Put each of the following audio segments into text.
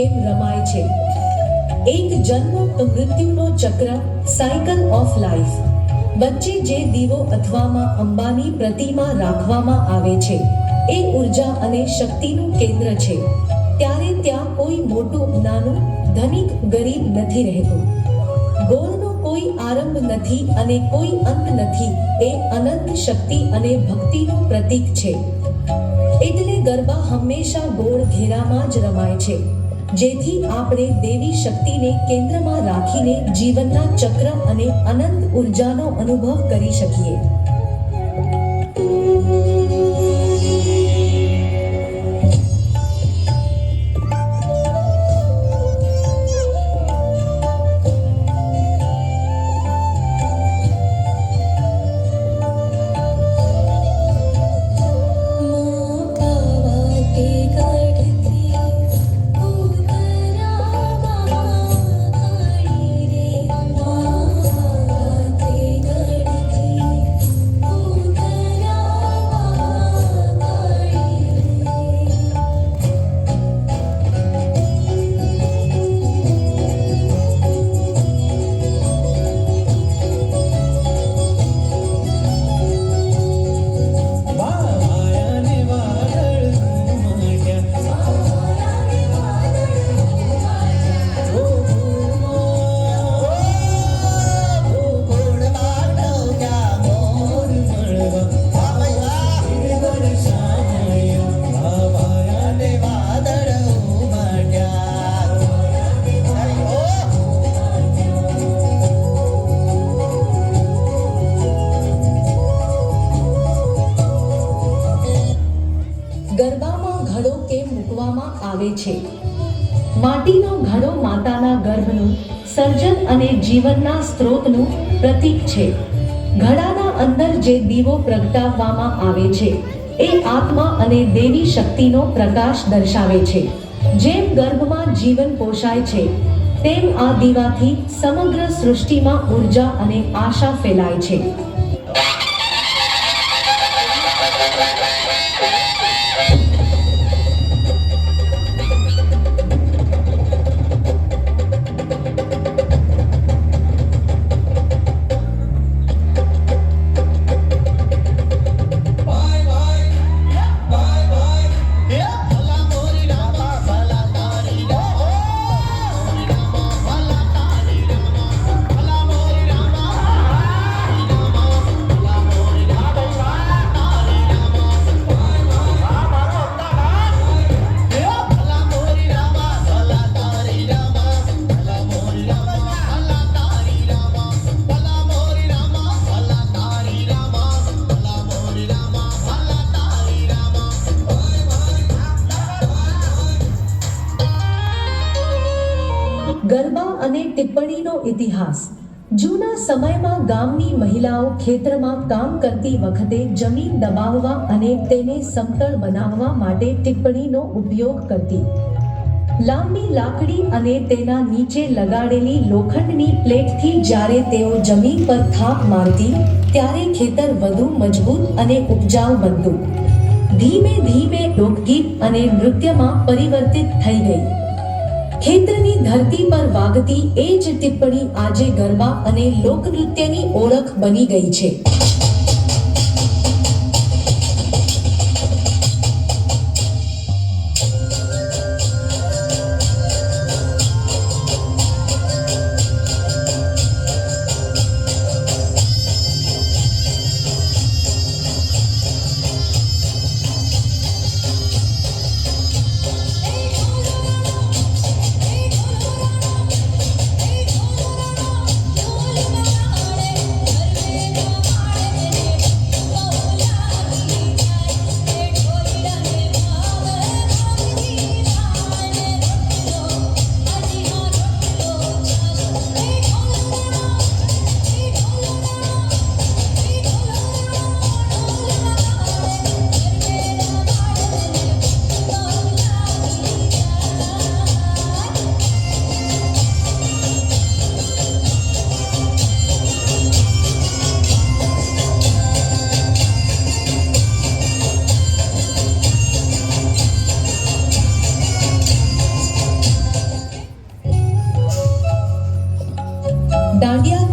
કેમ રમાય છે? એક જન્મ મૃત્યુનો ચક્ર, સાયકલ ઓફ લાઈફ. વચ્ચે જે દીવો અથવામાં અંબાની પ્રતિમા રાખવામાં આવે છે, એ ઉર્જા અને શક્તિનું કેન્દ્ર છે. ત્યારે ત્યાં કોઈ મોટું નાનું, ધનિક ગરીબ નથી રહેતું. ગોળનો કોઈ આરંભ નથી અને કોઈ અંત નથી. એ અનંત શક્તિ અને ભક્તિનું પ્રતીક છે. એટલે ગરબા હંમેશા ગોળ ઘેરામાં જ રમાય છે, જેથી આપણે દેવી શક્તિને કેન્દ્રમાં રાખીને જીવનના ચક્ર અને અનંત ઉર્જાનો અનુભવ કરી શકીએ. ગરબામાં ઘડો કેમ મૂકવામાં આવે છે? માટીનો ઘડો માતાના ગર્ભનું સર્જન અને જીવનના સ્ત્રોતનું પ્રતીક છે. ઘડાના અંદર જે દીવો પ્રગટાવવામાં આવે છે, એ આત્મા અને દેવી શક્તિનો પ્રકાશ દર્શાવે છે. જેમ ગર્ભમાં જીવન પોષાય છે, તેમ આ દીવાથી સમગ્ર સૃષ્ટિમાં ઉર્જા અને આશા ફેલાય છે. ગરબા અને ટિપ્પણીનો ઇતિહાસ. જૂના સમયમાં ગામની મહિલાઓ ખેતરમાં કામ કરતી વખતે જમીન દબાવવા અને તેને સમતળ બનાવવા માટે ટિપ્પણીનો ઉપયોગ કરતી. લાંબી લાકડી અને તેના નીચે લગાડેલી લોખંડની પ્લેટથી જ્યારે તેઓ જમીન પર થાપ મારતી, ત્યારે ખેતર વધુ મજબૂત અને ઉપજાઉ બનતું. ધીમે ધીમે લોકગીત અને નૃત્યમાં પરિવર્તિત થઈ ગઈ. ખેતરની ધરતી પર વાગતી એ જ ટિપ્પણી આજે ગરબા અને લોકનૃત્યની ઓળખ બની ગઈ છે.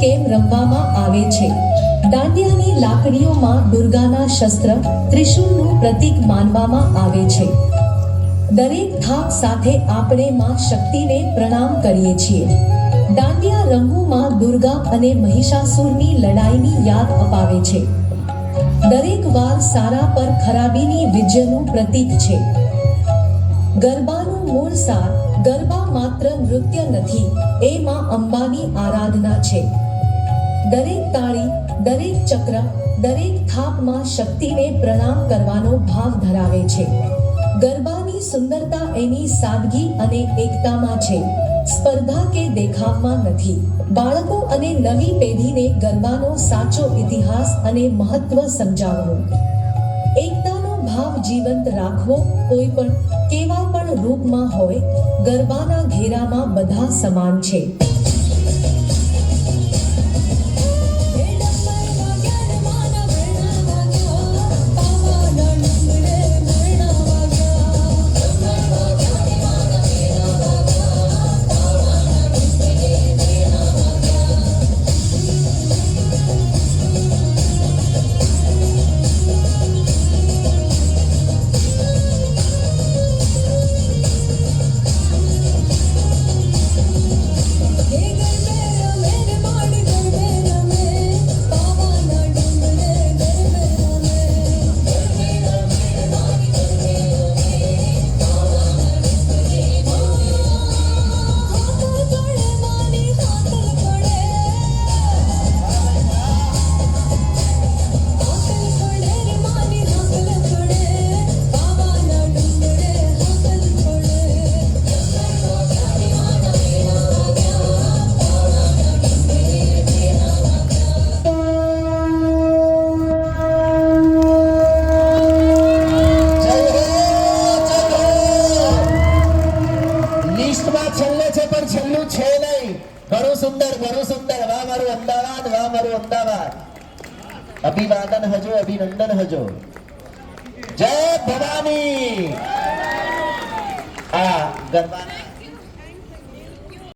કેમ રમવામાં આવે છે? દાંડિયાની લાકડીઓમાં દુર્ગાના શસ્ત્ર ત્રિશૂળનું પ્રતીક માનવામાં આવે છે. દરેક થાપ સાથે આપણે માં શક્તિને પ્રણામ કરીએ છીએ. દાંડિયા રંગોમાં દુર્ગા અને મહિષાસુરની લડાઈની યાદ અપાવે છે. દરેક વાર સારા પર ખરાબીની વિજયનું પ્રતીક છે. ગરબાનું મૂળ સાર, ગરબા માત્ર નૃત્ય નથી, એ માં અંબાની આરાધના છે. દરેક તાળી, દરેક ચક્ર, દરેક થાપમાં શક્તિને પ્રણામ કરવાનો ભાવ ધરાવે છે. ગરબાની સુંદરતા એની સાદગી અને એકતામાં છે, સ્પર્ધા કે દેખાવમાં નથી. બાળકો અને નવી પેઢીને ગરબાનો સાચો ઇતિહાસ અને મહત્વ સમજાવવું. એકતાનો ભાવ જીવંત રાખવો. કોઈ પણ કેવા પણ રૂપમાં હોય, ગરબાના ઘેરામાં બધા સમાન છે. અભિવાદન હજો, અભિનંદન હજો. જય ભવાની. આ ગરબાના